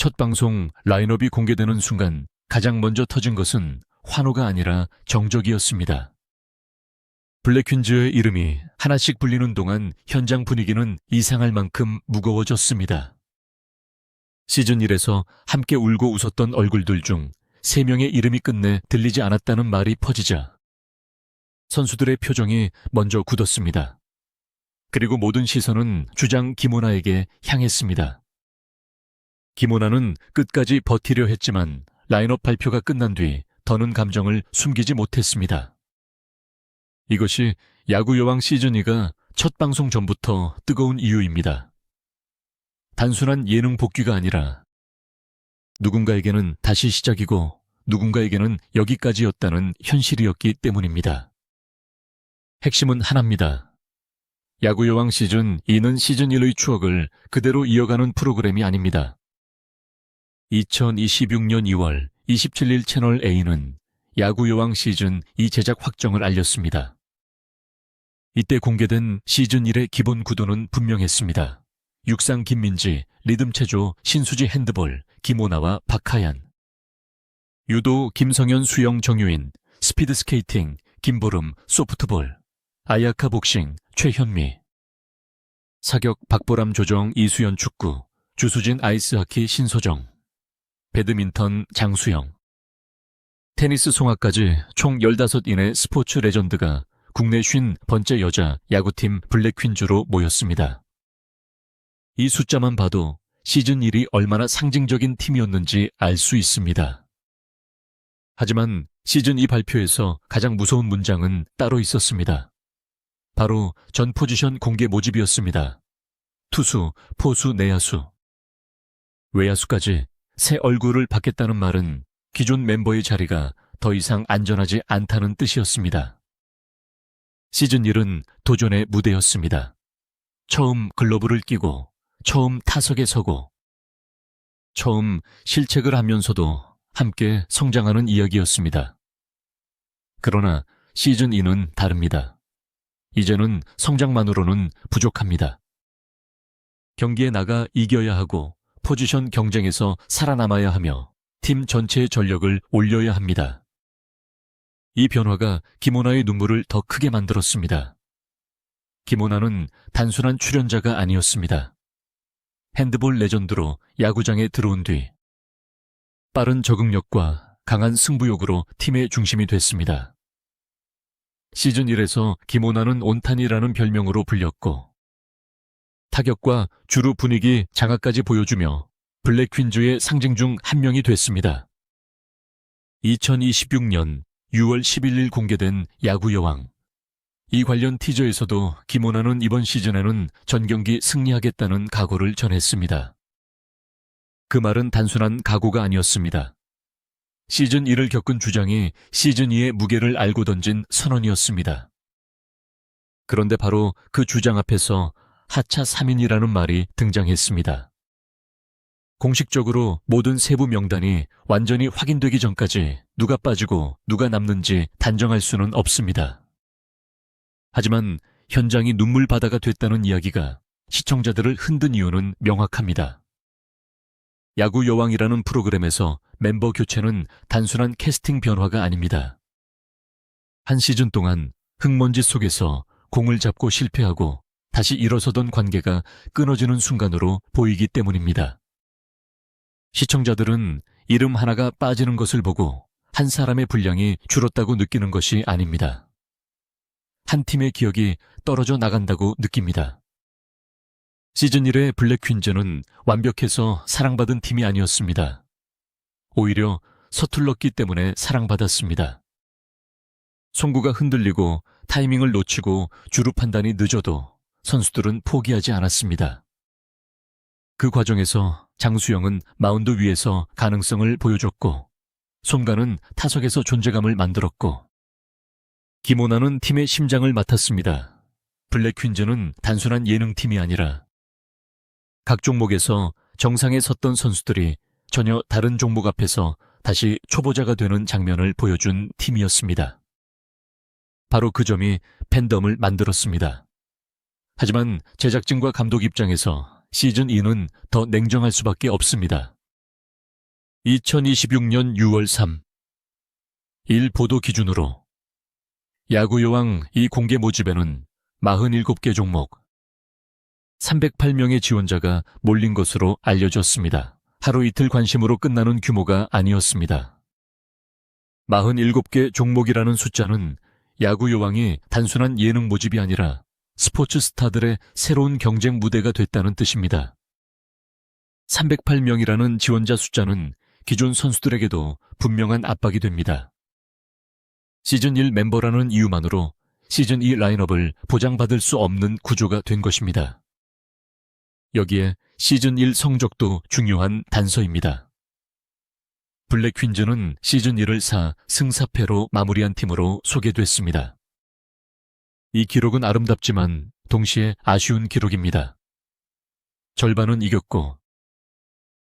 첫 방송 라인업이 공개되는 순간 가장 먼저 터진 것은 환호가 아니라 정적이었습니다. 블랙퀸즈의 이름이 하나씩 불리는 동안 현장 분위기는 이상할 만큼 무거워졌습니다. 시즌 1에서 함께 울고 웃었던 얼굴들 중 3명의 이름이 끝내 들리지 않았다는 말이 퍼지자 선수들의 표정이 먼저 굳었습니다. 그리고 모든 시선은 주장 김오나에게 향했습니다. 김오나는 끝까지 버티려 했지만 라인업 발표가 끝난 뒤 더는 감정을 숨기지 못했습니다. 이것이 야구 여왕 시즌2가 첫 방송 전부터 뜨거운 이유입니다. 단순한 예능 복귀가 아니라 누군가에게는 다시 시작이고 누군가에게는 여기까지였다는 현실이었기 때문입니다. 핵심은 하나입니다. 야구 여왕 시즌2는 시즌1의 추억을 그대로 이어가는 프로그램이 아닙니다. 2026년 2월 27일 채널 A는 야구 여왕 시즌2 제작 확정을 알렸습니다. 이때 공개된 시즌1의 기본 구도는 분명했습니다. 육상 김민지, 리듬체조 신수지 핸드볼, 김오나와 박하얀. 유도 김성현 수영 정유인, 스피드스케이팅 김보름 소프트볼, 아야카 복싱 최현미. 사격 박보람 조정 이수연 축구, 주수진 아이스하키 신소정. 배드민턴 장수영. 테니스 송아까지 총 15인의 스포츠 레전드가 국내 50번째 여자 야구팀 블랙퀸즈로 모였습니다. 이 숫자만 봐도 시즌1이 얼마나 상징적인 팀이었는지 알 수 있습니다. 하지만 시즌2 발표에서 가장 무서운 문장은 따로 있었습니다. 바로 전 포지션 공개 모집이었습니다. 투수, 포수, 내야수. 외야수까지 새 얼굴을 받겠다는 말은 기존 멤버의 자리가 더 이상 안전하지 않다는 뜻이었습니다. 시즌1은 도전의 무대였습니다. 처음 글러브를 끼고 처음 타석에 서고 처음 실책을 하면서도 함께 성장하는 이야기였습니다. 그러나 시즌2는 다릅니다. 이제는 성장만으로는 부족합니다. 경기에 나가 이겨야 하고 포지션 경쟁에서 살아남아야 하며 팀 전체의 전력을 올려야 합니다. 이 변화가 김오나의 눈물을 더 크게 만들었습니다. 김오나는 단순한 출연자가 아니었습니다. 핸드볼 레전드로 야구장에 들어온 뒤 빠른 적응력과 강한 승부욕으로 팀의 중심이 됐습니다. 시즌 1에서 김오나는 온탄이라는 별명으로 불렸고 타격과 주루 분위기 장악까지 보여주며 블랙퀸즈의 상징 중 한 명이 됐습니다. 2026년 6월 11일 공개된 야구 여왕. 이 관련 티저에서도 김오나는 이번 시즌에는 전 경기 승리하겠다는 각오를 전했습니다. 그 말은 단순한 각오가 아니었습니다. 시즌 1을 겪은 주장이 시즌 2의 무게를 알고 던진 선언이었습니다. 그런데 바로 그 주장 앞에서 하차 3인이라는 말이 등장했습니다. 공식적으로 모든 세부 명단이 완전히 확인되기 전까지 누가 빠지고 누가 남는지 단정할 수는 없습니다. 하지만 현장이 눈물바다가 됐다는 이야기가 시청자들을 흔든 이유는 명확합니다. 야구 여왕이라는 프로그램에서 멤버 교체는 단순한 캐스팅 변화가 아닙니다. 한 시즌 동안 흙먼지 속에서 공을 잡고 실패하고 다시 일어서던 관계가 끊어지는 순간으로 보이기 때문입니다. 시청자들은 이름 하나가 빠지는 것을 보고 한 사람의 분량이 줄었다고 느끼는 것이 아닙니다. 한 팀의 기억이 떨어져 나간다고 느낍니다. 시즌 1의 블랙퀸즈는 완벽해서 사랑받은 팀이 아니었습니다. 오히려 서툴렀기 때문에 사랑받았습니다. 송구가 흔들리고 타이밍을 놓치고 주루 판단이 늦어도 선수들은 포기하지 않았습니다. 그 과정에서 장수영은 마운드 위에서 가능성을 보여줬고 손가는 타석에서 존재감을 만들었고 김오나는 팀의 심장을 맡았습니다. 블랙퀸즈는 단순한 예능팀이 아니라 각 종목에서 정상에 섰던 선수들이 전혀 다른 종목 앞에서 다시 초보자가 되는 장면을 보여준 팀이었습니다. 바로 그 점이 팬덤을 만들었습니다. 하지만 제작진과 감독 입장에서 시즌2는 더 냉정할 수밖에 없습니다. 2026년 6월 3일 일 보도 기준으로 야구요왕 이 공개 모집에는 47개 종목 308명의 지원자가 몰린 것으로 알려졌습니다. 하루 이틀 관심으로 끝나는 규모가 아니었습니다. 47개 종목이라는 숫자는 야구요왕이 단순한 예능 모집이 아니라 스포츠 스타들의 새로운 경쟁 무대가 됐다는 뜻입니다. 308명이라는 지원자 숫자는 기존 선수들에게도 분명한 압박이 됩니다. 시즌1 멤버라는 이유만으로 시즌2 라인업을 보장받을 수 없는 구조가 된 것입니다. 여기에 시즌1 성적도 중요한 단서입니다. 블랙퀸즈는 시즌1을 4승 4패로 마무리한 팀으로 소개됐습니다. 이 기록은 아름답지만 동시에 아쉬운 기록입니다. 절반은 이겼고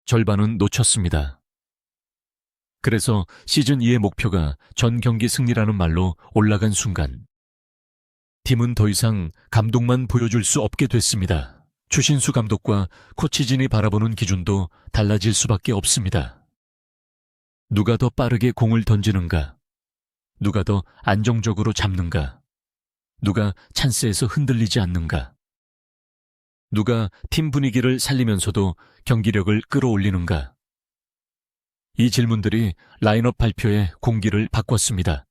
절반은 놓쳤습니다. 그래서 시즌2의 목표가 전 경기 승리라는 말로 올라간 순간 팀은 더 이상 감동만 보여줄 수 없게 됐습니다. 추신수 감독과 코치진이 바라보는 기준도 달라질 수밖에 없습니다. 누가 더 빠르게 공을 던지는가? 누가 더 안정적으로 잡는가? 누가 찬스에서 흔들리지 않는가? 누가 팀 분위기를 살리면서도 경기력을 끌어올리는가? 이 질문들이 라인업 발표의 공기를 바꿨습니다.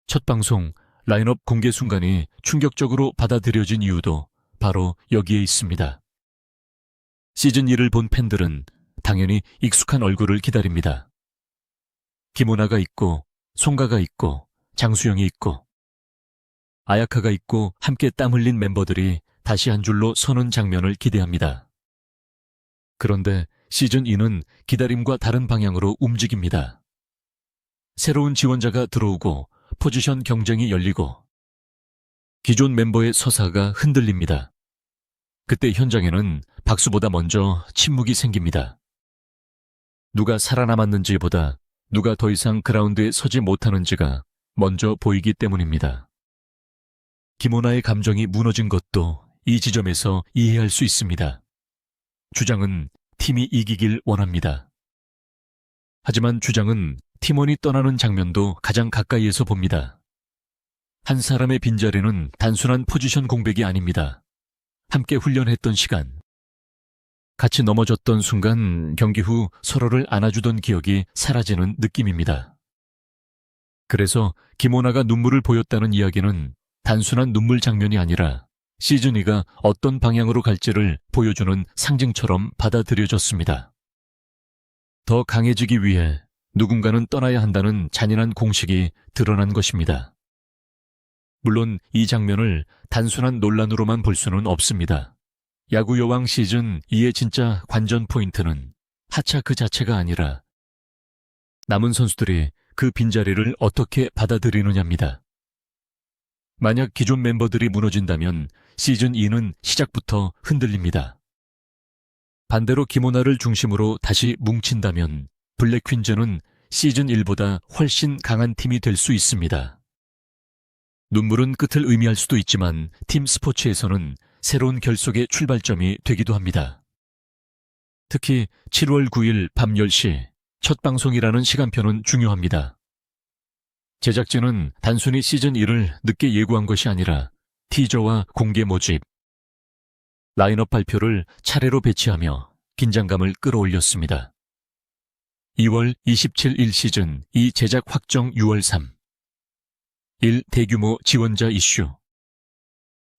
첫 방송 라인업 공개 순간이 충격적으로 받아들여진 이유도 바로 여기에 있습니다. 시즌2를 본 팬들은 당연히 익숙한 얼굴을 기다립니다. 김오나가 있고 송가가 있고 장수영이 있고 아야카가 있고 함께 땀 흘린 멤버들이 다시 한 줄로 서는 장면을 기대합니다. 그런데 시즌2는 기다림과 다른 방향으로 움직입니다. 새로운 지원자가 들어오고 포지션 경쟁이 열리고 기존 멤버의 서사가 흔들립니다. 그때 현장에는 박수보다 먼저 침묵이 생깁니다. 누가 살아남았는지보다 누가 더 이상 그라운드에 서지 못하는지가 먼저 보이기 때문입니다. 김오나의 감정이 무너진 것도 이 지점에서 이해할 수 있습니다. 주장은 팀이 이기길 원합니다. 하지만 주장은 팀원이 떠나는 장면도 가장 가까이에서 봅니다. 한 사람의 빈자리는 단순한 포지션 공백이 아닙니다. 함께 훈련했던 시간, 같이 넘어졌던 순간 경기 후 서로를 안아주던 기억이 사라지는 느낌입니다. 그래서 김오나가 눈물을 보였다는 이야기는 단순한 눈물 장면이 아니라 시즌2가 어떤 방향으로 갈지를 보여주는 상징처럼 받아들여졌습니다. 더 강해지기 위해 누군가는 떠나야 한다는 잔인한 공식이 드러난 것입니다. 물론 이 장면을 단순한 논란으로만 볼 수는 없습니다. 야구 여왕 시즌 2의 진짜 관전 포인트는 하차 그 자체가 아니라 남은 선수들이 그 빈자리를 어떻게 받아들이느냐입니다. 만약 기존 멤버들이 무너진다면 시즌 2는 시작부터 흔들립니다. 반대로 김오나를 중심으로 다시 뭉친다면 블랙퀸즈는 시즌 1보다 훨씬 강한 팀이 될 수 있습니다. 눈물은 끝을 의미할 수도 있지만 팀 스포츠에서는 새로운 결속의 출발점이 되기도 합니다. 특히 7월 9일 밤 10시 첫 방송이라는 시간표는 중요합니다. 제작진은 단순히 시즌 1을 늦게 예고한 것이 아니라 티저와 공개 모집, 라인업 발표를 차례로 배치하며 긴장감을 끌어올렸습니다. 2월 27일 시즌 2 제작 확정 6월 3. 1. 대규모 지원자 이슈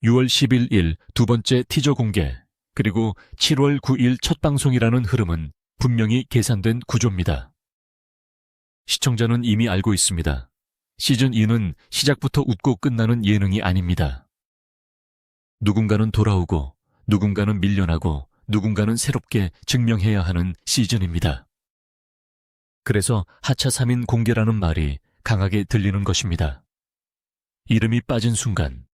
6월 10일 일 두 번째 티저 공개 그리고 7월 9일 첫 방송이라는 흐름은 분명히 계산된 구조입니다. 시청자는 이미 알고 있습니다. 시즌2는 시작부터 웃고 끝나는 예능이 아닙니다. 누군가는 돌아오고 누군가는 밀려나고 누군가는 새롭게 증명해야 하는 시즌입니다. 그래서 하차 3인 공개라는 말이 강하게 들리는 것입니다. 이름이 빠진 순간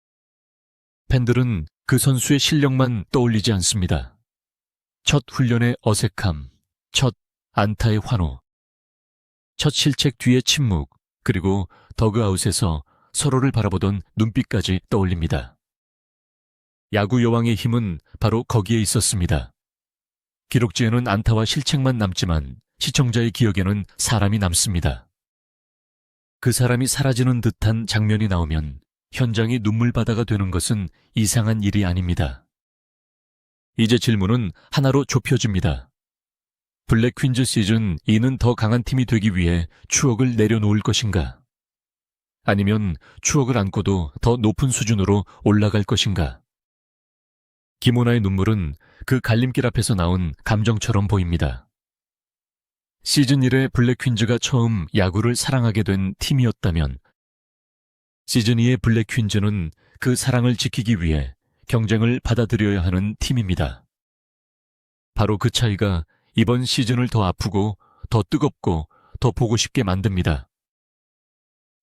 팬들은 그 선수의 실력만 떠올리지 않습니다. 첫 훈련의 어색함, 첫 안타의 환호, 첫 실책 뒤의 침묵, 그리고 더그아웃에서 서로를 바라보던 눈빛까지 떠올립니다. 야구 여왕의 힘은 바로 거기에 있었습니다. 기록지에는 안타와 실책만 남지만 시청자의 기억에는 사람이 남습니다. 그 사람이 사라지는 듯한 장면이 나오면 현장이 눈물바다가 되는 것은 이상한 일이 아닙니다. 이제 질문은 하나로 좁혀집니다. 블랙 퀸즈 시즌 2는 더 강한 팀이 되기 위해 추억을 내려놓을 것인가? 아니면 추억을 안고도 더 높은 수준으로 올라갈 것인가? 김오나의 눈물은 그 갈림길 앞에서 나온 감정처럼 보입니다. 시즌 1에 블랙 퀸즈가 처음 야구를 사랑하게 된 팀이었다면 시즌 2의 블랙 퀸즈는 그 사랑을 지키기 위해 경쟁을 받아들여야 하는 팀입니다. 바로 그 차이가 이번 시즌을 더 아프고 더 뜨겁고 더 보고 싶게 만듭니다.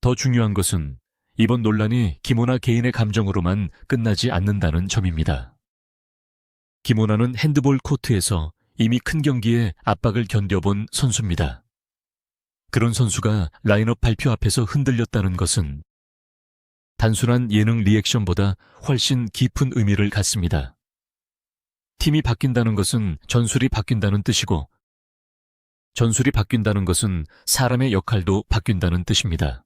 더 중요한 것은 이번 논란이 김오나 개인의 감정으로만 끝나지 않는다는 점입니다. 김오나는 핸드볼 코트에서 이미 큰 경기에 압박을 견뎌본 선수입니다. 그런 선수가 라인업 발표 앞에서 흔들렸다는 것은 단순한 예능 리액션보다 훨씬 깊은 의미를 갖습니다. 팀이 바뀐다는 것은 전술이 바뀐다는 뜻이고, 전술이 바뀐다는 것은 사람의 역할도 바뀐다는 뜻입니다.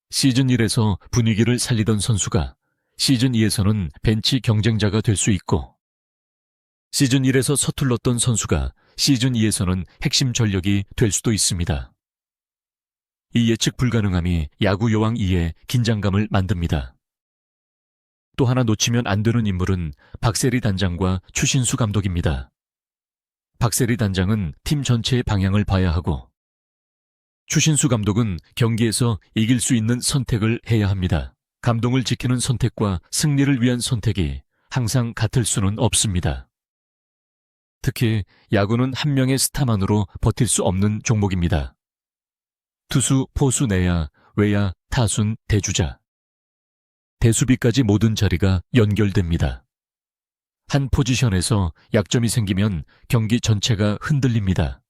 시즌 1에서 분위기를 살리던 선수가 시즌 2에서는 벤치 경쟁자가 될 수 있고, 시즌 1에서 서툴렀던 선수가 시즌 2에서는 핵심 전력이 될 수도 있습니다. 이 예측 불가능함이 야구 여왕 2의 긴장감을 만듭니다. 또 하나 놓치면 안 되는 인물은 박세리 단장과 추신수 감독입니다. 박세리 단장은 팀 전체의 방향을 봐야 하고, 추신수 감독은 경기에서 이길 수 있는 선택을 해야 합니다. 감동을 지키는 선택과 승리를 위한 선택이 항상 같을 수는 없습니다. 특히 야구는 한 명의 스타만으로 버틸 수 없는 종목입니다. 투수, 포수, 내야, 외야, 타순, 대주자. 대수비까지 모든 자리가 연결됩니다. 한 포지션에서 약점이 생기면 경기 전체가 흔들립니다.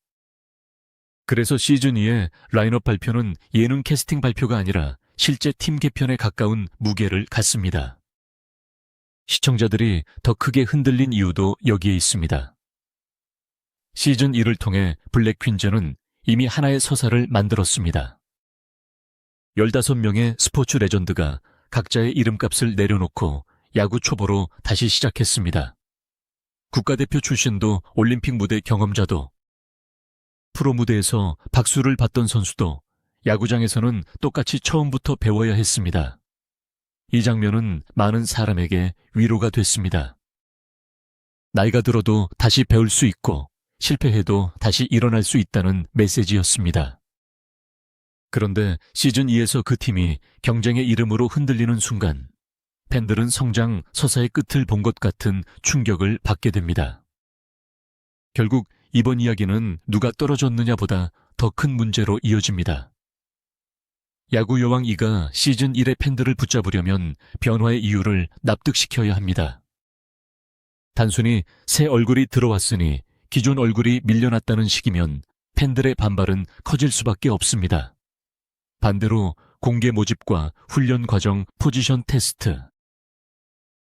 그래서 시즌 2의 라인업 발표는 예능 캐스팅 발표가 아니라 실제 팀 개편에 가까운 무게를 갖습니다. 시청자들이 더 크게 흔들린 이유도 여기에 있습니다. 시즌 1을 통해 블랙 퀸즈는 이미 하나의 서사를 만들었습니다. 15명의 스포츠 레전드가 각자의 이름값을 내려놓고 야구 초보로 다시 시작했습니다. 국가대표 출신도 올림픽 무대 경험자도, 프로 무대에서 박수를 받던 선수도 야구장에서는 똑같이 처음부터 배워야 했습니다. 이 장면은 많은 사람에게 위로가 됐습니다. 나이가 들어도 다시 배울 수 있고 실패해도 다시 일어날 수 있다는 메시지였습니다. 그런데 시즌 2에서 그 팀이 경쟁의 이름으로 흔들리는 순간 팬들은 성장 서사의 끝을 본 것 같은 충격을 받게 됩니다. 결국 이번 이야기는 누가 떨어졌느냐보다 더 큰 문제로 이어집니다. 야구 여왕 2가 시즌 1의 팬들을 붙잡으려면 변화의 이유를 납득시켜야 합니다. 단순히 새 얼굴이 들어왔으니 기존 얼굴이 밀려났다는 식이면 팬들의 반발은 커질 수밖에 없습니다. 반대로 공개 모집과 훈련 과정, 포지션 테스트,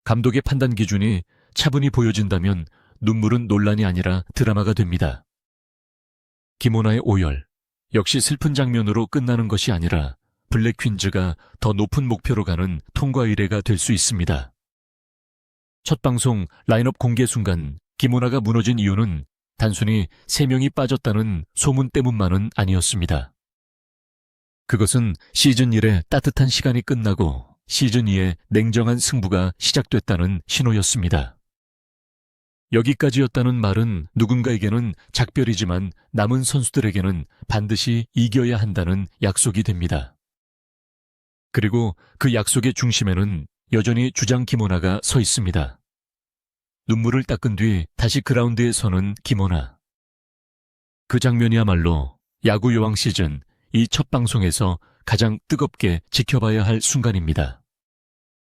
감독의 판단 기준이 차분히 보여진다면 눈물은 논란이 아니라 드라마가 됩니다. 김오나의 오열, 역시 슬픈 장면으로 끝나는 것이 아니라 블랙 퀸즈가 더 높은 목표로 가는 통과 의례가 될 수 있습니다. 첫 방송 라인업 공개 순간 김오나가 무너진 이유는 단순히 3명이 빠졌다는 소문 때문만은 아니었습니다. 그것은 시즌 1의 따뜻한 시간이 끝나고 시즌 2의 냉정한 승부가 시작됐다는 신호였습니다. 여기까지였다는 말은 누군가에게는 작별이지만 남은 선수들에게는 반드시 이겨야 한다는 약속이 됩니다. 그리고 그 약속의 중심에는 여전히 주장 김오나가 서 있습니다. 눈물을 닦은 뒤 다시 그라운드에 서는 김오나. 그 장면이야말로 야구 여왕 시즌 이 첫 방송에서 가장 뜨겁게 지켜봐야 할 순간입니다.